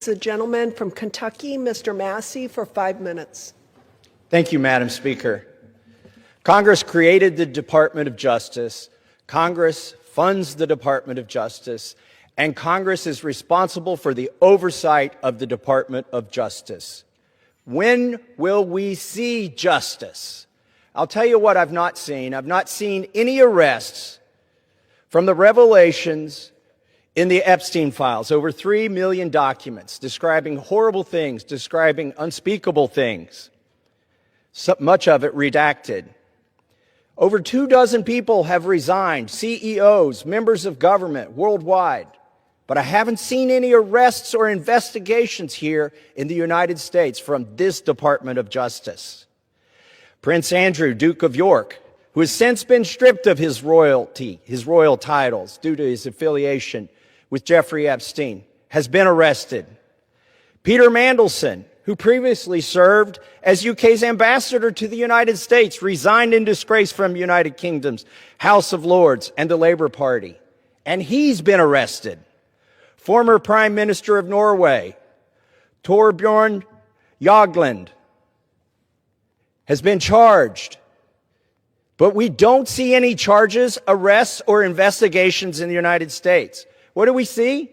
The gentleman from Kentucky, Mr. Massie, for 5 minutes. Thank you, Madam Speaker. Congress created the Department of Justice. Congress funds the Department of Justice, and Congress is responsible for the oversight of the Department of Justice. When will we see justice? I'll tell you what I've not seen. I've not seen any arrests from the revelations in the Epstein files, over 3 million documents describing horrible things, describing unspeakable things, so much of it redacted. Over 24 people have resigned, CEOs, members of government worldwide, but I haven't seen any arrests or investigations here in the United States from this Department of Justice. Prince Andrew, Duke of York, who has since been stripped of his royal titles due to his affiliation with Jeffrey Epstein, has been arrested. Peter Mandelson, who previously served as UK's ambassador to the United States, resigned in disgrace from United Kingdom's House of Lords and the Labour Party, and he's been arrested. Former Prime Minister of Norway, Torbjørn Jagland, has been charged. But we don't see any charges, arrests, or investigations in the United States. What do we see?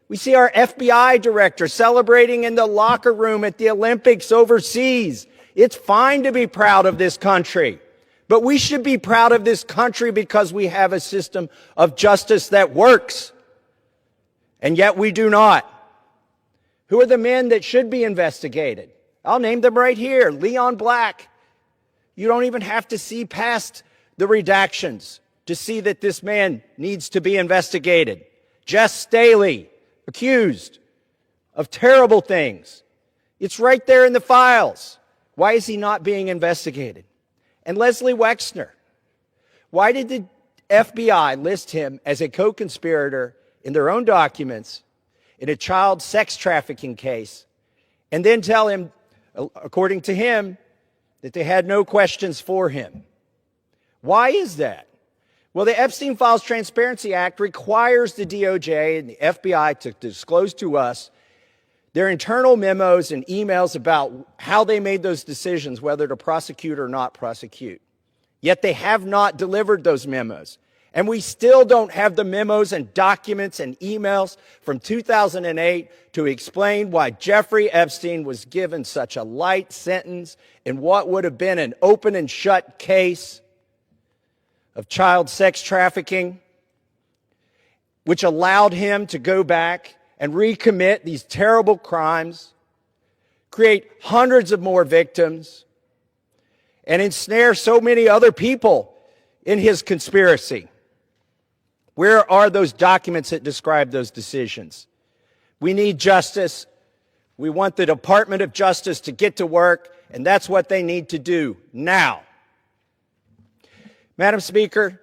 We see our FBI director celebrating in the locker room at the Olympics overseas. It's fine to be proud of this country, but we should be proud of this country because we have a system of justice that works, and yet we do not. Who are the men that should be investigated? I'll name them right here. Leon Black. You don't even have to see past the redactions to see that this man needs to be investigated. Jess Staley, accused of terrible things. It's right there in the files. Why is he not being investigated? And Leslie Wexner, why did the FBI list him as a co-conspirator in their own documents in a child sex trafficking case, and then tell him, according to him, that they had no questions for him? Why is that? Well, the Epstein Files Transparency Act requires the DOJ and the FBI to disclose to us their internal memos and emails about how they made those decisions, whether to prosecute or not prosecute. Yet they have not delivered those memos. And we still don't have the memos and documents and emails from 2008 to explain why Jeffrey Epstein was given such a light sentence in what would have been an open and shut case of child sex trafficking, which allowed him to go back and recommit these terrible crimes, create hundreds of more victims, and ensnare so many other people in his conspiracy. Where are those documents that describe those decisions? We need justice. We want the Department of Justice to get to work, and that's what they need to do now. Madam Speaker,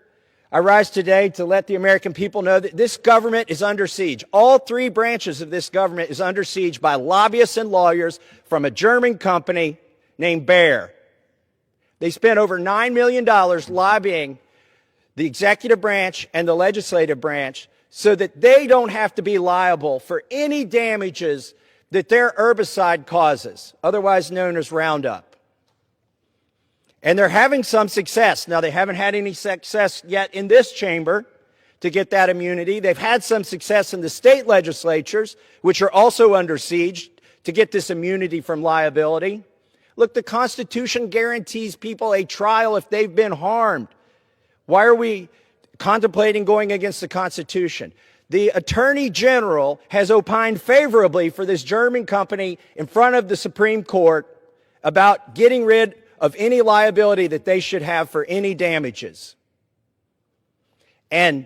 I rise today to let the American people know that this government is under siege. All 3 branches of this government is under siege by lobbyists and lawyers from a German company named Bayer. They spent over $9 million lobbying the executive branch and the legislative branch so that they don't have to be liable for any damages that their herbicide causes, otherwise known as Roundup. And they're having some success. Now, they haven't had any success yet in this chamber to get that immunity. They've had some success in the state legislatures, which are also under siege, to get this immunity from liability. Look, the Constitution guarantees people a trial if they've been harmed. Why are we contemplating going against the Constitution? The Attorney General has opined favorably for this German company in front of the Supreme Court about getting rid of any liability that they should have for any damages. And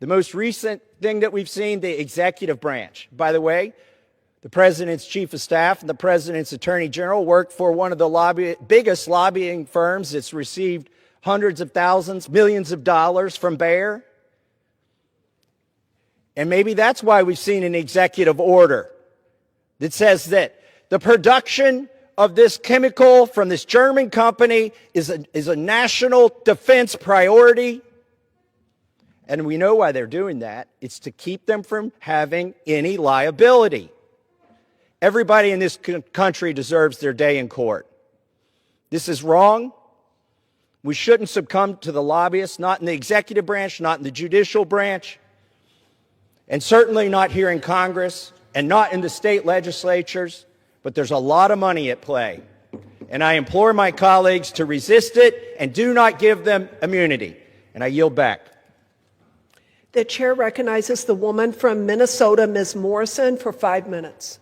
the most recent thing that we've seen, the executive branch. By the way, the President's Chief of Staff and the President's Attorney General worked for one of the biggest lobbying firms that's received hundreds of thousands, millions of dollars from Bayer. And maybe that's why we've seen an executive order that says that the production of this chemical from this German company is a national defense priority. And we know why they're doing that. It's to keep them from having any liability. Everybody in this country deserves their day in court. This is wrong. We shouldn't succumb to the lobbyists, not in the executive branch, not in the judicial branch, and certainly not here in Congress and not in the state legislatures, but there's a lot of money at play. And I implore my colleagues to resist it and do not give them immunity. And I yield back. The chair recognizes the woman from Minnesota, Ms. Morrison, for 5 minutes.